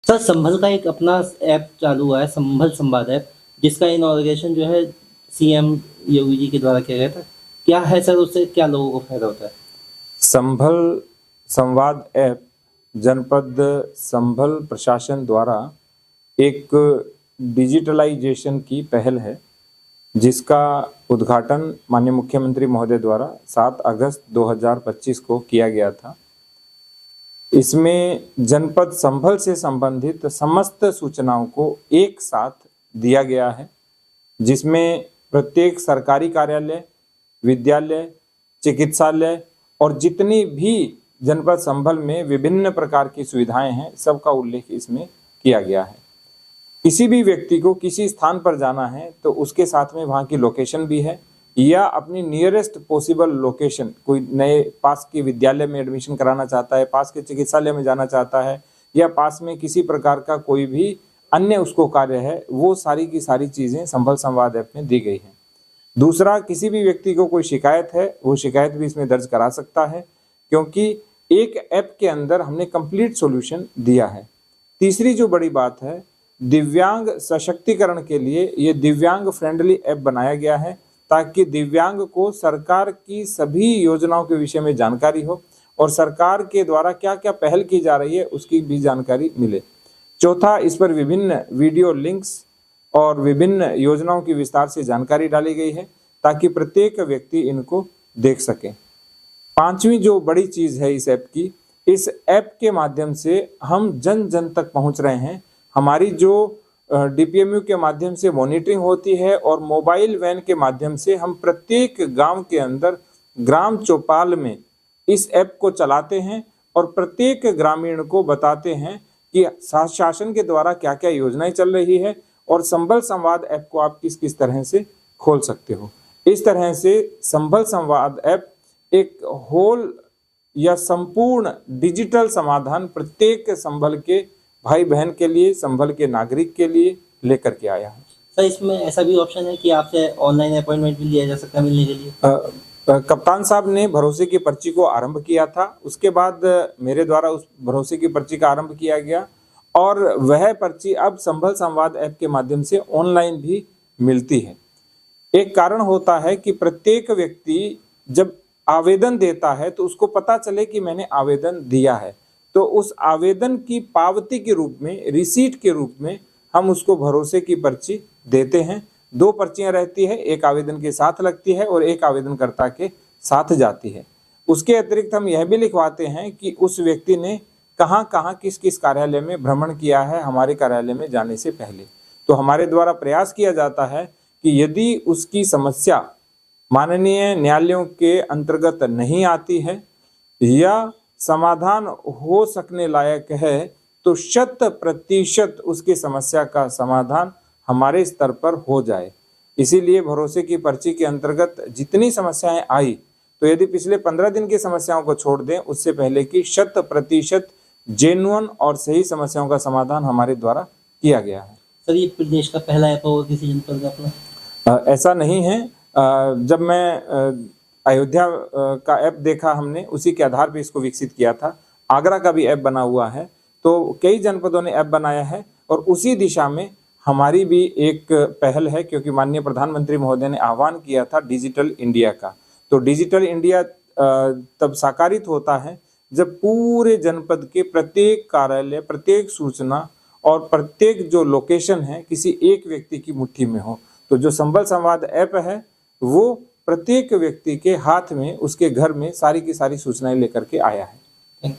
Sir संभल का एक अपना ऐप चालू हुआ है, संभल संवाद ऐप, जिसका इनॉग्रेशन जो है सीएम योगी जी के द्वारा किया गया था। क्या है सर, उससे क्या लोगों को फायदा होता है? संभल संवाद ऐप जनपद संभल प्रशासन द्वारा एक डिजिटलाइजेशन की पहल है, जिसका उद्घाटन माननीय मुख्यमंत्री महोदय द्वारा 7 अगस्त 2025 को किया गया था। इसमें जनपद संभल से संबंधित समस्त सूचनाओं को एक साथ दिया गया है, जिसमें प्रत्येक सरकारी कार्यालय, विद्यालय, चिकित्सालय और जितनी भी जनपद संभल में विभिन्न प्रकार की सुविधाएं हैं, सबका उल्लेख इसमें किया गया है। किसी भी व्यक्ति को किसी स्थान पर जाना है तो उसके साथ में वहाँ की लोकेशन भी है, या अपनी नियरेस्ट पॉसिबल लोकेशन, कोई नए पास के विद्यालय में एडमिशन कराना चाहता है, पास के चिकित्सालय में जाना चाहता है, या पास में किसी प्रकार का कोई भी अन्य उसको कार्य है, वो सारी की सारी चीज़ें संभल संवाद ऐप में दी गई हैं। दूसरा, किसी भी व्यक्ति को कोई शिकायत है, वो शिकायत भी इसमें दर्ज करा सकता है, क्योंकि एक ऐप के अंदर हमने कंप्लीट सॉल्यूशन दिया है। तीसरी जो बड़ी बात है, दिव्यांग सशक्तिकरण के लिए ये दिव्यांग फ्रेंडली ऐप बनाया गया है, ताकि दिव्यांग को सरकार की सभी योजनाओं के विषय में जानकारी हो और सरकार के द्वारा क्या क्या पहल की जा रही है उसकी भी जानकारी मिले। चौथा, इस पर विभिन्न वीडियो लिंक्स और विभिन्न योजनाओं की विस्तार से जानकारी डाली गई है, ताकि प्रत्येक व्यक्ति इनको देख सके। पांचवी जो बड़ी चीज़ है इस ऐप की, इस ऐप के माध्यम से हम जन जन तक पहुंच रहे हैं। हमारी जो डीपीएमयू के माध्यम से मॉनिटरिंग होती है और मोबाइल वैन के माध्यम से हम प्रत्येक गांव के अंदर ग्राम चौपाल में इस ऐप को चलाते हैं और प्रत्येक ग्रामीण को बताते हैं कि शासन के द्वारा क्या क्या योजनाएं चल रही है और संभल संवाद ऐप को आप किस किस तरह से खोल सकते हो। इस तरह से संभल संवाद ऐप एक होल या संपूर्ण डिजिटल समाधान प्रत्येक संभल के भाई बहन के लिए, संभल के नागरिक के लिए लेकर के आया है। सर इसमें ऐसा भी ऑप्शन है कि आपसे ऑनलाइन अपॉइंटमेंट भी लिया जा सकता है मिलने के लिए? कप्तान साहब ने भरोसे की पर्ची को आरंभ किया था, उसके बाद मेरे द्वारा उस भरोसे की पर्ची का आरंभ किया गया और वह पर्ची अब संभल संवाद ऐप के माध्यम से ऑनलाइन भी मिलती है। एक कारण होता है कि प्रत्येक व्यक्ति जब आवेदन देता है तो उसको पता चले कि मैंने आवेदन दिया है, तो उस आवेदन की पावती के रूप में, रिसीट के रूप में हम उसको भरोसे की पर्ची देते हैं। 2 पर्चियां रहती है, एक आवेदन के साथ लगती है और एक आवेदनकर्ता के साथ जाती है। उसके अतिरिक्त हम यह भी लिखवाते हैं कि उस व्यक्ति ने कहाँ कहाँ किस किस कार्यालय में भ्रमण किया है हमारे कार्यालय में जाने से पहले। तो हमारे द्वारा प्रयास किया जाता है कि यदि उसकी समस्या माननीय न्यायालयों के अंतर्गत नहीं आती है या समाधान हो सकने लायक है, तो 100% उसकी समस्या का समाधान हमारे स्तर पर हो जाए। इसीलिए भरोसे की पर्ची के अंतर्गत जितनी समस्याएं आई, तो यदि पिछले 15 दिन की समस्याओं को छोड़ दें, उससे पहले की 100% जेन्युइन और सही समस्याओं का समाधान हमारे द्वारा किया गया है। सर ये प्रदेश का पहला ऐप होगा किसी जनपद का अपना? ऐसा नहीं है। जब मैं अयोध्या का ऐप देखा हमने, उसी के आधार पर इसको विकसित किया था। आगरा का भी ऐप बना हुआ है, तो कई जनपदों ने ऐप बनाया है और उसी दिशा में हमारी भी एक पहल है, क्योंकि माननीय प्रधानमंत्री महोदय ने आह्वान किया था डिजिटल इंडिया का। तो डिजिटल इंडिया तब साकारित होता है जब पूरे जनपद के प्रत्येक कार्यालय, प्रत्येक सूचना और प्रत्येक जो लोकेशन है किसी एक व्यक्ति की मुट्ठी में हो। तो जो संभल संवाद ऐप है वो प्रत्येक व्यक्ति के हाथ में, उसके घर में सारी की सारी सूचनाएं लेकर के आया है।